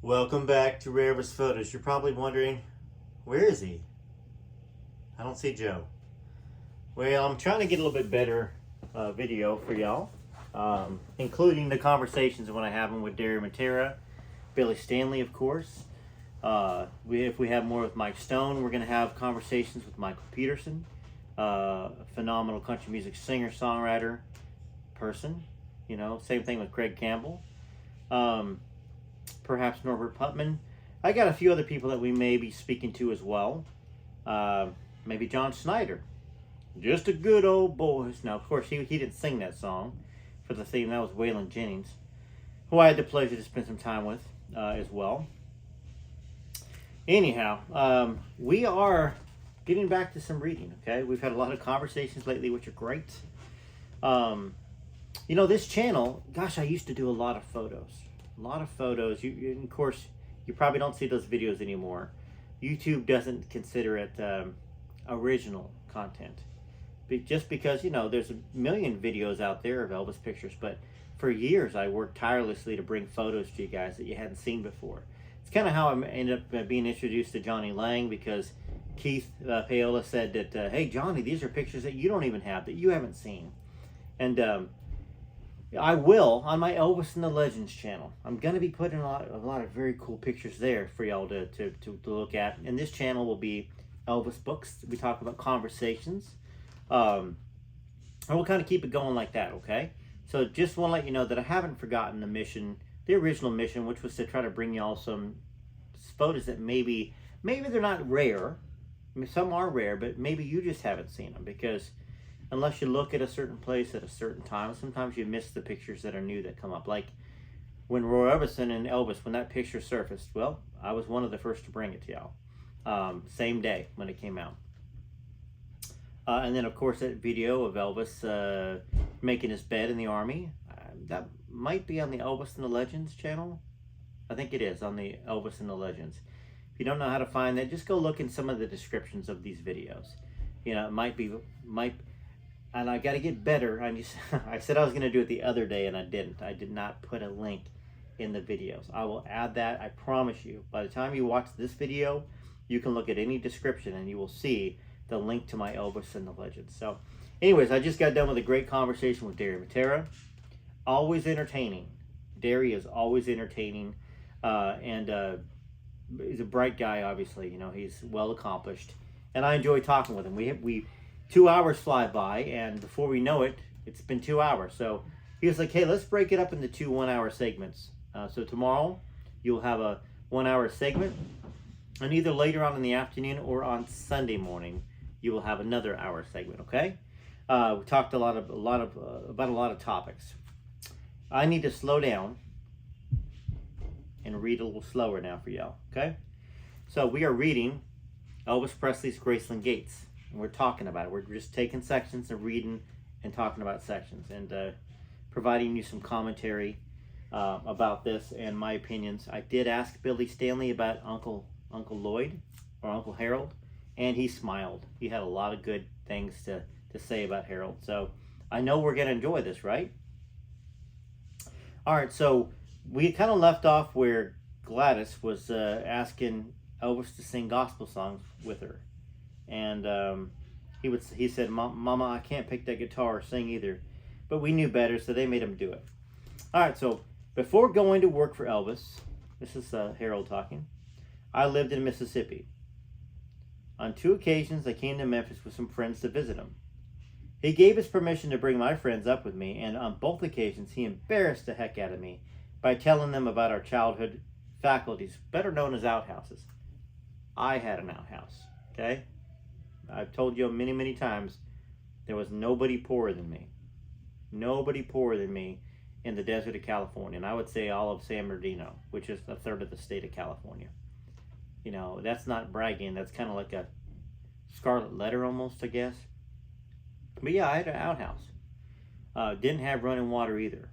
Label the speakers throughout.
Speaker 1: Welcome back to Rarest Photos. You're probably wondering, where is he? I don't see Joe. Well, I'm trying to get a little bit better video for y'all, including the conversations when I have them with Derry Matera, Billy Stanley, of course. If we have more with Mike Stone, we're going to have conversations with Michael Peterson, a phenomenal country music singer, songwriter, person. You know, same thing with Craig Campbell. Perhaps Norbert Putman. I got a few other people that we may be speaking to as well. Maybe John Snyder. Just a good old boy. Now, of course, he didn't sing that song for the theme. That was Waylon Jennings, who I had the pleasure to spend some time with as well. Anyhow, we are getting back to some reading, okay? We've had a lot of conversations lately, which are great. You know, this channel, gosh, I used to do a lot of photos. A lot of photos. Of course, you probably don't see those videos anymore. YouTube doesn't consider it original content. Just because, you know, there's a million videos out there of Elvis pictures, but for years I worked tirelessly to bring photos to you guys that you hadn't seen before. It's kind of how I ended up being introduced to Johnny Lang, because Keith Paola said that, hey, Johnny, these are pictures that you don't even have, that you haven't seen. And I will, on my Elvis and the Legends channel, I'm going to be putting a lot of very cool pictures there for y'all to look at. And this channel will be Elvis books. We talk about conversations. And we'll kind of keep it going like that, okay? So just want to let you know that I haven't forgotten the mission, the original mission, which was to try to bring y'all some photos that maybe they're not rare. I mean, some are rare, but maybe you just haven't seen them, because unless you look at a certain place at a certain time, sometimes you miss the pictures that are new that come up. Like when Roy Orbison and Elvis, when that picture surfaced, well, I was one of the first to bring it to y'all. Same day when it came out. And then, of course, that video of Elvis making his bed in the Army. That might be on the Elvis and the Legends channel. I think it is on the Elvis and the Legends. If you don't know how to find that, just go look in some of the descriptions of these videos. You know, it might, and I got to get better. I said I was going to do it the other day, and I didn't. I did not put a link in the videos. I will add that. I promise you. By the time you watch this video, you can look at any description, and you will see the link to my Elvis and the Legends. So, anyways, I just got done with a great conversation with Derry Matera. Always entertaining. Derry is always entertaining, and he's a bright guy. Obviously, you know, he's well accomplished, and I enjoy talking with him. We 2 hours fly by, and before we know it, it's been 2 hours. So he was like, hey, let's break it up into 2 1-hour segments. So tomorrow you'll have a 1-hour segment, and either later on in the afternoon or on Sunday morning you will have another hour segment. Okay? We talked about a lot of topics. I need to slow down and read a little slower now for y'all. Okay? So we are reading Elvis Presley's Graceland Gates. And we're talking about it. We're just taking sections and reading and talking about sections, and providing you some commentary about this and my opinions. I did ask Billy Stanley about Uncle Lloyd, or Uncle Harold, and he smiled. He had a lot of good things to say about Harold. So I know we're going to enjoy this, right? All right, so we kind of left off where Gladys was asking Elvis to sing gospel songs with her. And he said, Mama, I can't pick that guitar or sing either. But we knew better, so they made him do it. All right, so before going to work for Elvis, this is Harold talking, I lived in Mississippi. On 2 occasions, I came to Memphis with some friends to visit him. He gave us permission to bring my friends up with me, and on both occasions, he embarrassed the heck out of me by telling them about our childhood faculties, better known as outhouses. I had an outhouse, okay? I've told you many, many times, there was nobody poorer than me. Nobody poorer than me in the desert of California. And I would say all of San Bernardino, which is a third of the state of California. You know, that's not bragging. That's kind of like a scarlet letter almost, I guess. But yeah, I had an outhouse. Didn't have running water either.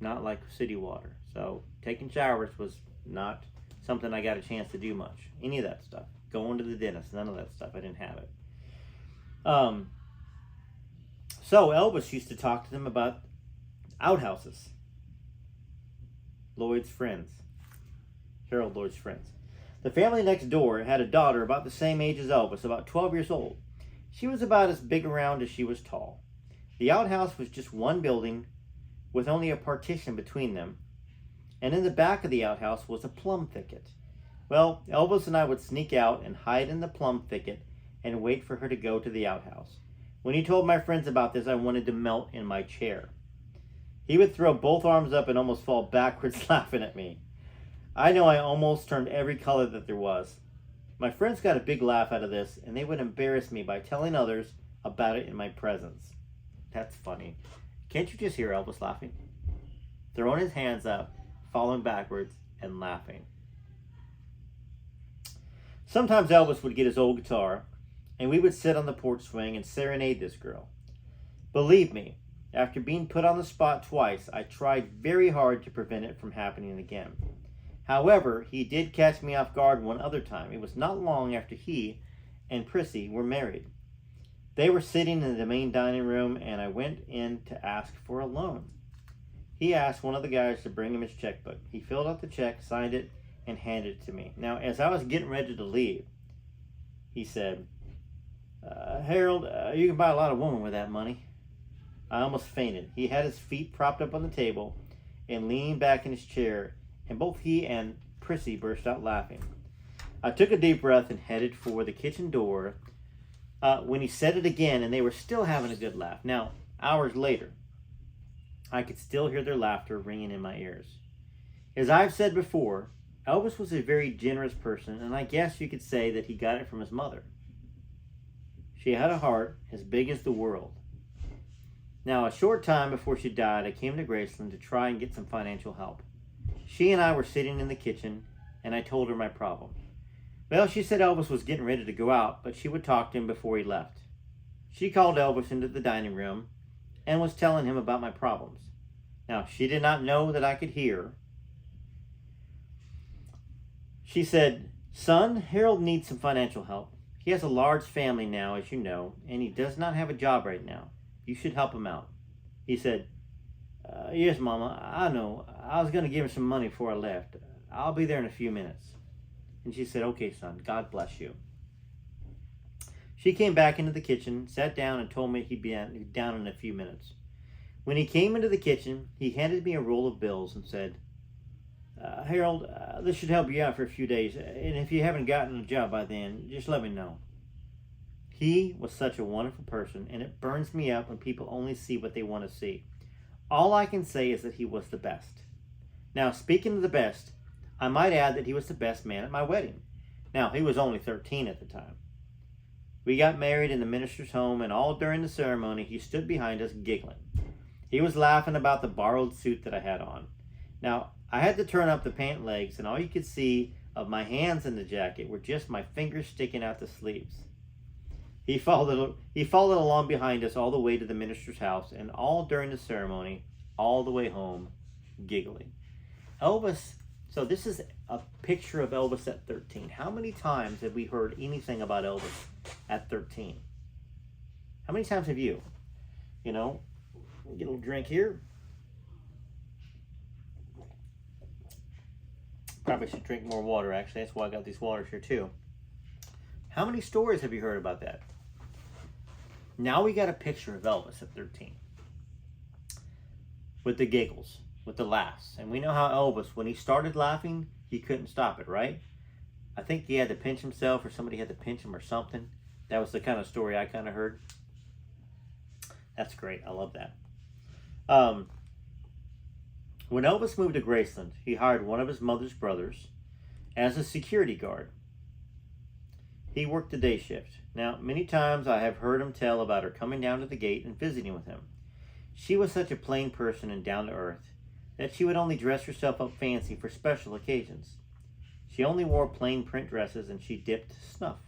Speaker 1: Not like city water. So taking showers was not something I got a chance to do much. Any of that stuff. Going to the dentist, none of that stuff. I didn't have it. So Elvis used to talk to them about outhouses. Lloyd's friends. Harold Lloyd's friends. The family next door had a daughter about the same age as Elvis, about 12 years old. She was about as big around as she was tall. The outhouse was just one building with only a partition between them, and in the back of the outhouse was a plum thicket. Well, Elvis and I would sneak out and hide in the plum thicket and wait for her to go to the outhouse. When he told my friends about this, I wanted to melt in my chair. He would throw both arms up and almost fall backwards laughing at me. I know I almost turned every color that there was. My friends got a big laugh out of this, and they would embarrass me by telling others about it in my presence. That's funny. Can't you just hear Elvis laughing? Throwing his hands up, falling backwards, and laughing. Sometimes Elvis would get his old guitar, and we would sit on the porch swing and serenade this girl. Believe me, after being put on the spot twice, I tried very hard to prevent it from happening again. However, he did catch me off guard one other time. It was not long after he and Prissy were married. They were sitting in the main dining room, and I went in to ask for a loan. He asked one of the guys to bring him his checkbook. He filled out the check, signed it, and handed it to me. Now, as I was getting ready to leave, he said, Harold, you can buy a lot of women with that money. I almost fainted. He had his feet propped up on the table and leaning back in his chair, and both he and Prissy burst out laughing. I took a deep breath and headed for the kitchen door when he said it again, and they were still having a good laugh. Now, hours later, I could still hear their laughter ringing in my ears. As I've said before, Elvis was a very generous person, and I guess you could say that he got it from his mother. She had a heart as big as the world. Now, a short time before she died, I came to Graceland to try and get some financial help. She and I were sitting in the kitchen, and I told her my problem. Well, she said Elvis was getting ready to go out, but she would talk to him before he left. She called Elvis into the dining room and was telling him about my problems. Now, she did not know that I could hear. She said, Son, Harold needs some financial help. He has a large family now, as you know, and he does not have a job right now. You should help him out. He said, Yes, Mama, I know. I was going to give him some money before I left. I'll be there in a few minutes. And she said, Okay, son, God bless you. She came back into the kitchen, sat down, and told me he'd be down in a few minutes. When he came into the kitchen, he handed me a roll of bills and said, Harold, this should help you out for a few days, and if you haven't gotten a job by then, just let me know. He was such a wonderful person, and it burns me up when people only see what they want to see. All I can say is that he was the best. Now, speaking of the best, I might add that he was the best man at my wedding. Now, he was only 13 at the time. We got married in the minister's home, and all during the ceremony, he stood behind us giggling. He was laughing about the borrowed suit that I had on. Now, I had to turn up the pant legs, and all you could see of my hands in the jacket were just my fingers sticking out the sleeves. He followed along behind us all the way to the minister's house, and all during the ceremony, all the way home, giggling. Elvis, so this is a picture of Elvis at 13. How many times have we heard anything about Elvis at 13? How many times have you? You know, we'll get a little drink here. Probably should drink more water, actually. That's why I got these waters here, too. How many stories have you heard about that? Now we got a picture of Elvis at 13. With the giggles, with the laughs. And we know how Elvis, when he started laughing, he couldn't stop it, right? I think he had to pinch himself, or somebody had to pinch him or something. That was the kind of story I kind of heard. That's great. I love that. When Elvis moved to Graceland, he hired one of his mother's brothers as a security guard. He worked the day shift. Now, many times I have heard him tell about her coming down to the gate and visiting with him. She was such a plain person and down to earth that she would only dress herself up fancy for special occasions. She only wore plain print dresses, and she dipped snuff.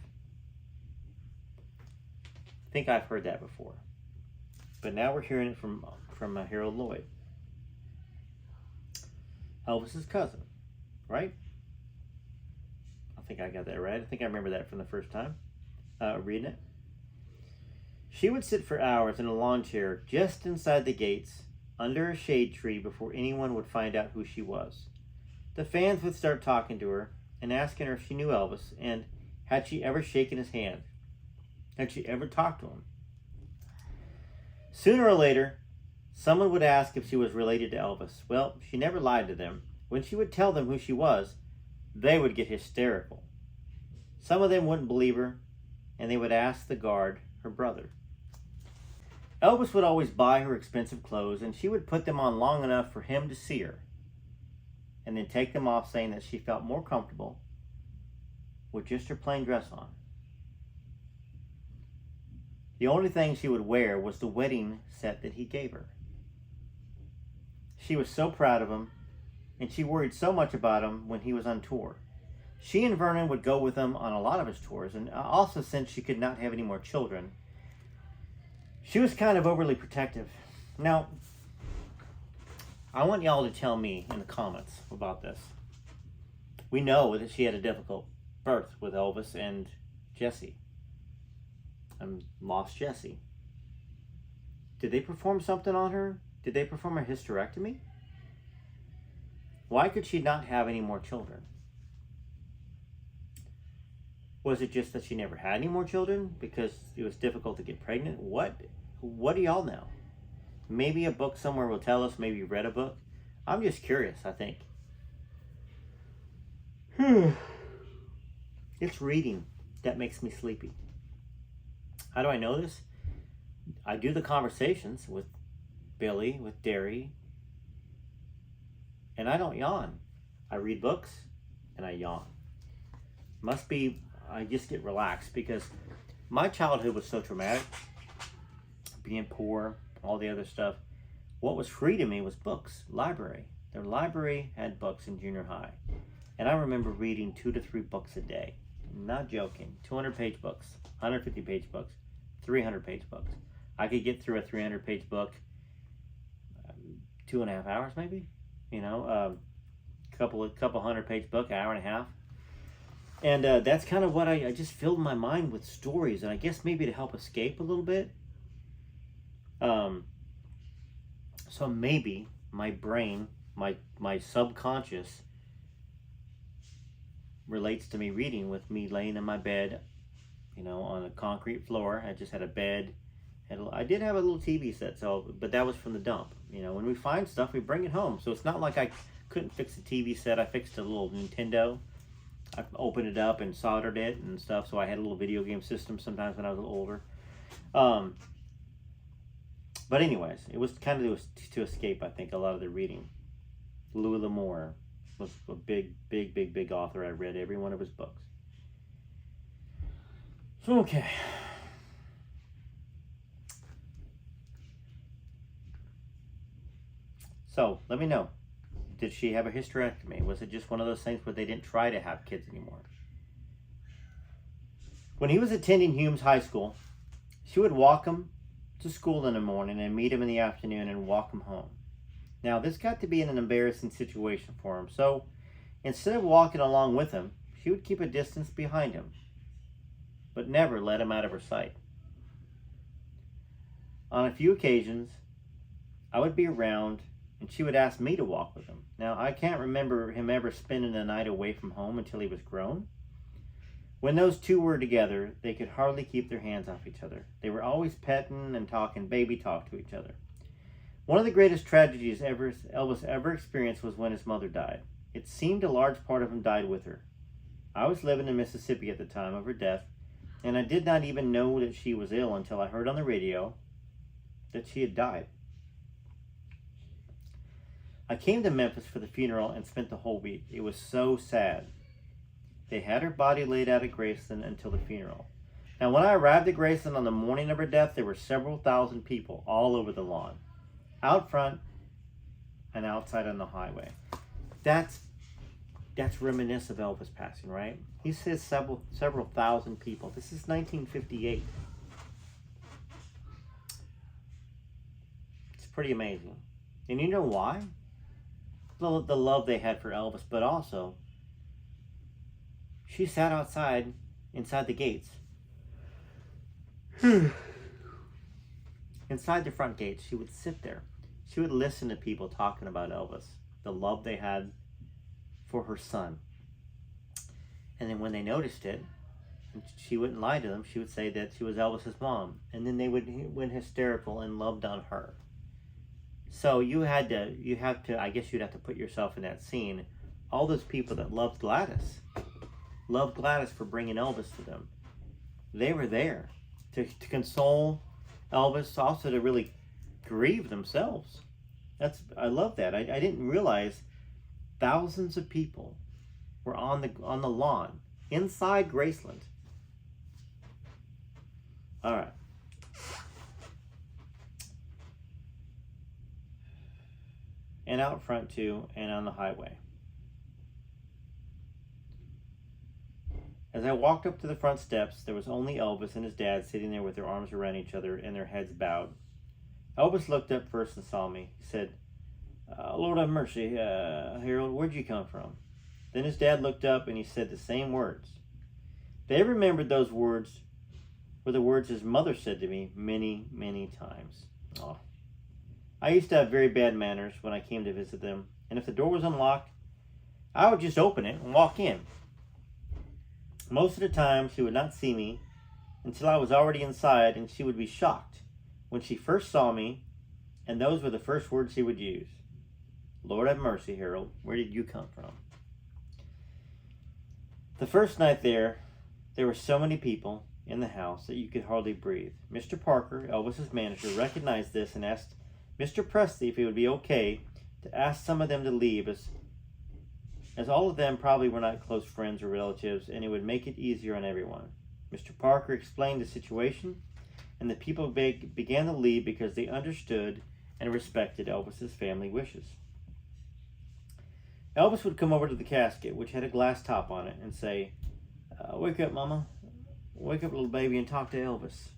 Speaker 1: I think I've heard that before. But now we're hearing it from Harold Lloyd. Elvis's cousin, right? I think I got that right. I think I remember that from the first time reading it. She would sit for hours in a lawn chair just inside the gates under a shade tree before anyone would find out who she was. the fans would start talking to her and asking her if she knew Elvis and had she ever shaken his hand. Had she ever talked to him? Sooner or later, someone would ask if she was related to Elvis. Well, she never lied to them. When she would tell them who she was, they would get hysterical. Some of them wouldn't believe her, and they would ask the guard, her brother. Elvis would always buy her expensive clothes, and she would put them on long enough for him to see her, and then take them off, saying that she felt more comfortable with just her plain dress on. The only thing she would wear was the wedding set that he gave her. She was so proud of him, and she worried so much about him when he was on tour. She and Vernon would go with him on a lot of his tours, and also since she could not have any more children, she was kind of overly protective. Now, I want y'all to tell me in the comments about this. We know that she had a difficult birth with Elvis and Jessie. And lost Jessie. Did they perform something on her? Did they perform a hysterectomy? Why could she not have any more children? Was it just that she never had any more children because it was difficult to get pregnant? What do y'all know? Maybe a book somewhere will tell us. Maybe you read a book. I'm just curious, I think. It's reading that makes me sleepy. How do I know this? I do the conversations with Billy, with Derry, and I don't yawn. I read books and I yawn. Must be I just get relaxed because my childhood was so traumatic. Being poor, all the other stuff. What was free to me was books, library. The library had books in junior high. And I remember reading 2 to 3 books a day. Not joking. 200-page books, 150-page books, 300-page books. I could get through a 300-page book 2.5 hours maybe. You know, couple 100-page book, hour and a half. And that's kind of what I just filled my mind with stories. And I guess maybe to help escape a little bit. So maybe my brain, my subconscious relates to me reading with me laying in my bed, you know, on a concrete floor. I just had a bed. I did have a little TV set, but that was from the dump. You know, when we find stuff, we bring it home. So it's not like I couldn't fix the TV set. I fixed a little Nintendo. I opened it up and soldered it and stuff. So I had a little video game system sometimes when I was a little older. But anyways, it was kind of to escape, I think, a lot of the reading. Louis L'Amour was a big author. I read every one of his books. So, okay. So, let me know. Did she have a hysterectomy? Was it just one of those things where they didn't try to have kids anymore? When he was attending Humes High School, she would walk him to school in the morning and meet him in the afternoon and walk him home. Now, this got to be an embarrassing situation for him, so instead of walking along with him, she would keep a distance behind him, but never let him out of her sight. On a few occasions, I would be around and she would ask me to walk with him. Now, I can't remember him ever spending the night away from home until he was grown. When those two were together, they could hardly keep their hands off each other. They were always petting and talking baby talk to each other. One of the greatest tragedies Elvis ever experienced was when his mother died. It seemed a large part of him died with her. I was living in Mississippi at the time of her death, and I did not even know that she was ill until I heard on the radio that she had died. I came to Memphis for the funeral and spent the whole week. It was so sad. They had her body laid out at Graceland until the funeral. Now, when I arrived at Graceland on the morning of her death, there were several thousand people all over the lawn, out front and outside on the highway. That's reminiscent of Elvis passing, right? He says several thousand people. This is 1958. It's pretty amazing. And you know why? The love they had for Elvis, but also she sat inside the gates. Inside the front gates, she would sit there. She would listen to people talking about Elvis, the love they had
Speaker 2: for her son. And then when they noticed it, she wouldn't lie to them. She would say that she was Elvis's mom. And then they went hysterical and loved on her. So you have to, I guess you'd have to put yourself in that scene. All those people that loved Gladys for bringing Elvis to them. They were there to console Elvis, also to really grieve themselves. I love that. I didn't realize thousands of people were on the lawn inside Graceland. All right. And out front too, and on the highway. As I walked up to the front steps, there was only Elvis and his dad sitting there with their arms around each other and their heads bowed. Elvis looked up first and saw me. He said, Lord have mercy, Harold, where'd you come from? Then his dad looked up and he said the same words. They remembered those words were the words his mother said to me many, many times. Oh. I used to have very bad manners when I came to visit them, and if the door was unlocked, I would just open it and walk in. Most of the time, she would not see me until I was already inside, and she would be shocked when she first saw me, and those were the first words she would use. Lord have mercy, Harold, where did you come from? The first night there were so many people in the house that you could hardly breathe. Mr. Parker, Elvis's manager, recognized this and asked Mr. Presley if it would be okay to ask some of them to leave, as all of them probably were not close friends or relatives, and it would make it easier on everyone. Mr. Parker explained the situation, and the people began to leave because they understood and respected Elvis's family wishes. Elvis would come over to the casket, which had a glass top on it, and say, wake up, Mama. Wake up, little baby, and talk to Elvis.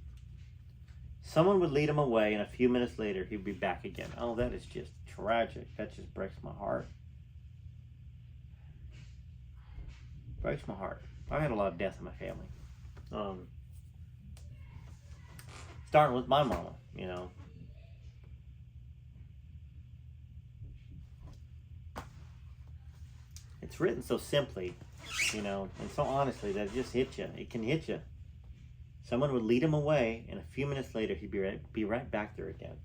Speaker 2: Someone would lead him away, and a few minutes later, he'd be back again. Oh, that is just tragic. That just breaks my heart. Breaks my heart. I had a lot of death in my family. Starting with my mama, you know. It's written so simply, you know, and so honestly that it just hits you. It can hit you. Someone would lead him away, and a few minutes later, he'd be right back there again.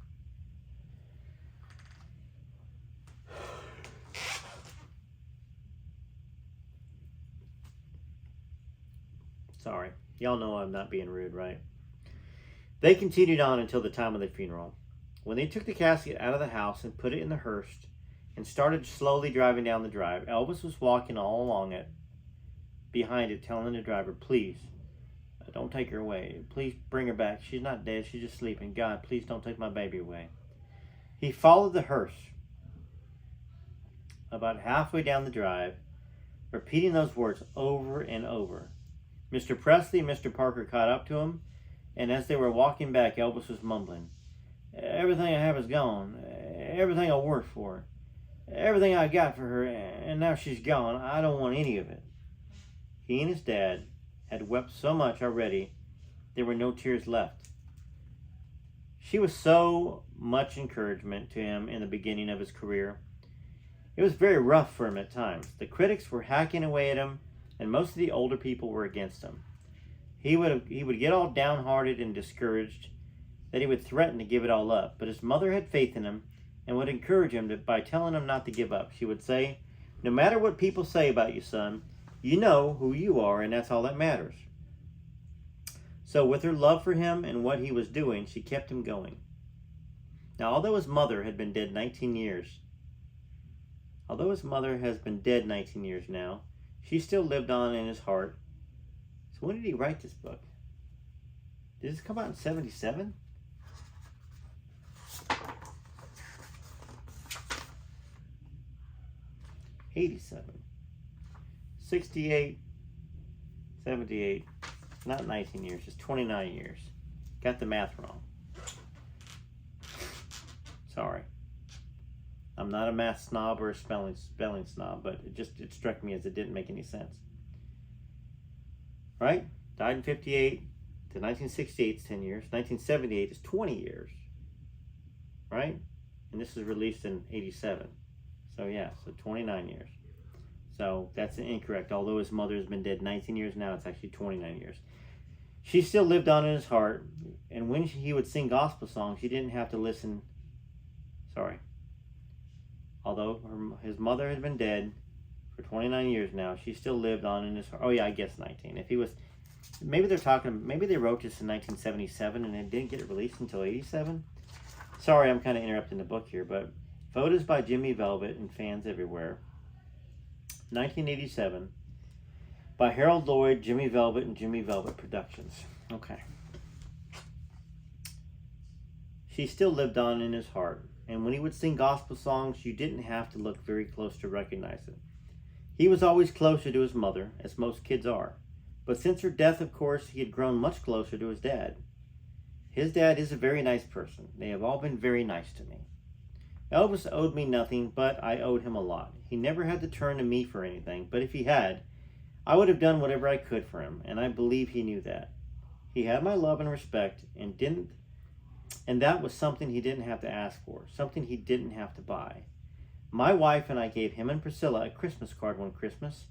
Speaker 2: Sorry. Y'all know I'm not being rude, right? They continued on until the time of the funeral. When they took the casket out of the house and put it in the hearse and started slowly driving down the drive, Elvis was walking all along it, behind it, telling the driver, please, don't take her away. Please bring her back. She's not dead. She's just sleeping. God, please don't take my baby away. He followed the hearse about halfway down the drive, repeating those words over and over. Mr. Presley and Mr. Parker caught up to him, and as they were walking back, Elvis was mumbling, everything I have is gone. Everything I worked for. Everything I got for her, and now she's gone. I don't want any of it. He and his dad had wept so much already, there were no tears left. She was so much encouragement to him in the beginning of his career. It was very rough for him at times. The critics were hacking away at him, and most of the older people were against him. He would get all downhearted and discouraged, that he would threaten to give it all up. But his mother had faith in him and would encourage him by telling him not to give up. She would say, no matter what people say about you, son, you know who you are, and that's all that matters. So with her love for him and what he was doing, she kept him going. Now, although his mother has been dead 19 years now, she still lived on in his heart. So when did he write this book? Did this come out in 77? '87. 68, 78, not 19 years, just 29 years. Got the math wrong. Sorry. I'm not a math snob or a spelling snob, but it struck me as it didn't make any sense. Right? Died in 58 to 1968 is 10 years. 1978 is 20 years. Right? And this is released in 87. So yeah, so 29 years. So that's incorrect. Although his mother has been dead 19 years now, it's actually 29 years. She still lived on in his heart, and when he would sing gospel songs, he didn't have to listen. Sorry. Although his mother had been dead for 29 years now, she still lived on in his heart. Oh yeah, I guess 19. If he was, maybe they wrote this in 1977 and it didn't get released until 87. Sorry, I'm kind of interrupting the book here, but photos by Jimmy Velvet and fans everywhere. 1987 by Harold Lloyd, Jimmy Velvet, and Jimmy Velvet Productions. Okay. She still lived on in his heart, and when he would sing gospel songs, you didn't have to look very close to recognize it. He was always closer to his mother, as most kids are, but since her death, of course, he had grown much closer to his dad. His dad is a very nice person. They have all been very nice to me. Elvis owed me nothing, but I owed him a lot. He never had to turn to me for anything, but if he had, I would have done whatever I could for him, and I believe he knew that. He had my love and respect, and that was something he didn't have to ask for, something he didn't have to buy. My wife and I gave him and Priscilla a Christmas card one Christmas,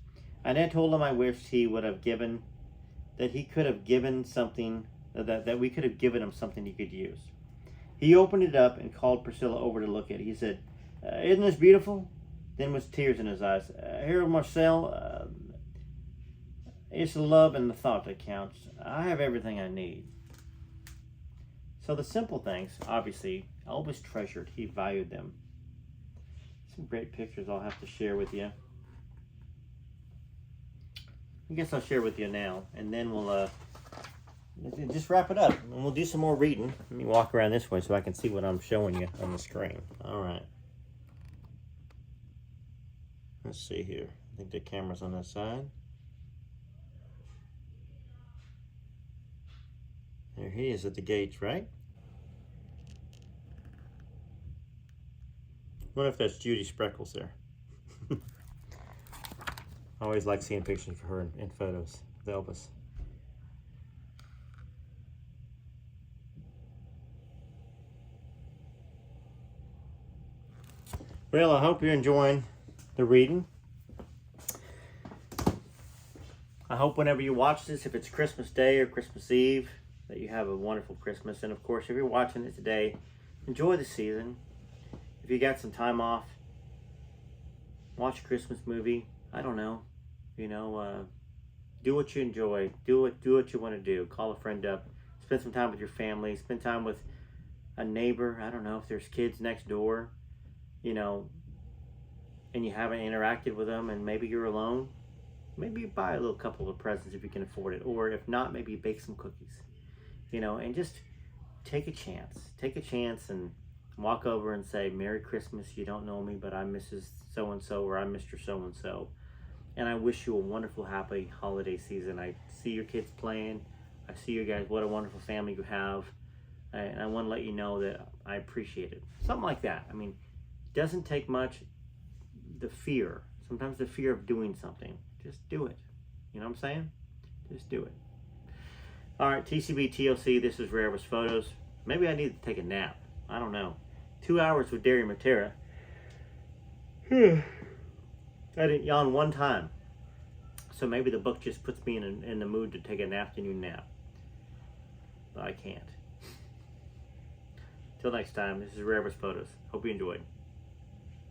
Speaker 2: and I told him I wished he would have given, that he could have given something, that we could have given him something he could use. He opened it up and called Priscilla over to look at it. He said, "Isn't this beautiful?" Then with tears in his eyes, "Harold Marcel, it's the love and the thought that counts. I have everything I need." So the simple things, obviously, Elvis treasured. He valued them. Some great pictures I'll have to share with you. I guess I'll share with you now, and then we'll just wrap it up, and we'll do some more reading. Let me walk around this way so I can see what I'm showing you on the screen. All right. Let's see here. I think the camera's on that side. There he is at the gates, right? I wonder if that's Judy Spreckles there. I always like seeing pictures of her in photos with Elvis. Well, I hope you're enjoying the reading. I hope whenever you watch this, if it's Christmas Day or Christmas Eve, that you have a wonderful Christmas. And of course, if you're watching it today, enjoy the season. If you got some time off, watch a Christmas movie. I don't know. Do what you enjoy. Do what you want to do. Call a friend up. Spend some time with your family. Spend time with a neighbor. I don't know if there's kids next door, and you haven't interacted with them, and maybe you're alone. Maybe buy a little couple of presents if you can afford it. Or if not, maybe bake some cookies. And just take a chance. Take a chance and walk over and say, "Merry Christmas. You don't know me, but I'm Mrs. So-and-so, or I'm Mr. So-and-so. And I wish you a wonderful, happy holiday season. I see your kids playing. I see you guys. What a wonderful family you have. And I want to let you know that I appreciate it." Something like that. I mean, it doesn't take much. Sometimes the fear of doing something. Just do it. You know what I'm saying? Just do it. All right, TCB, TLC, this is Rare Photos. Maybe I need to take a nap. I don't know. 2 hours with Derry Matera. I didn't yawn one time. So maybe the book just puts me in the mood to take an afternoon nap. But I can't. Till next time, this is Rare Photos. Hope you enjoyed.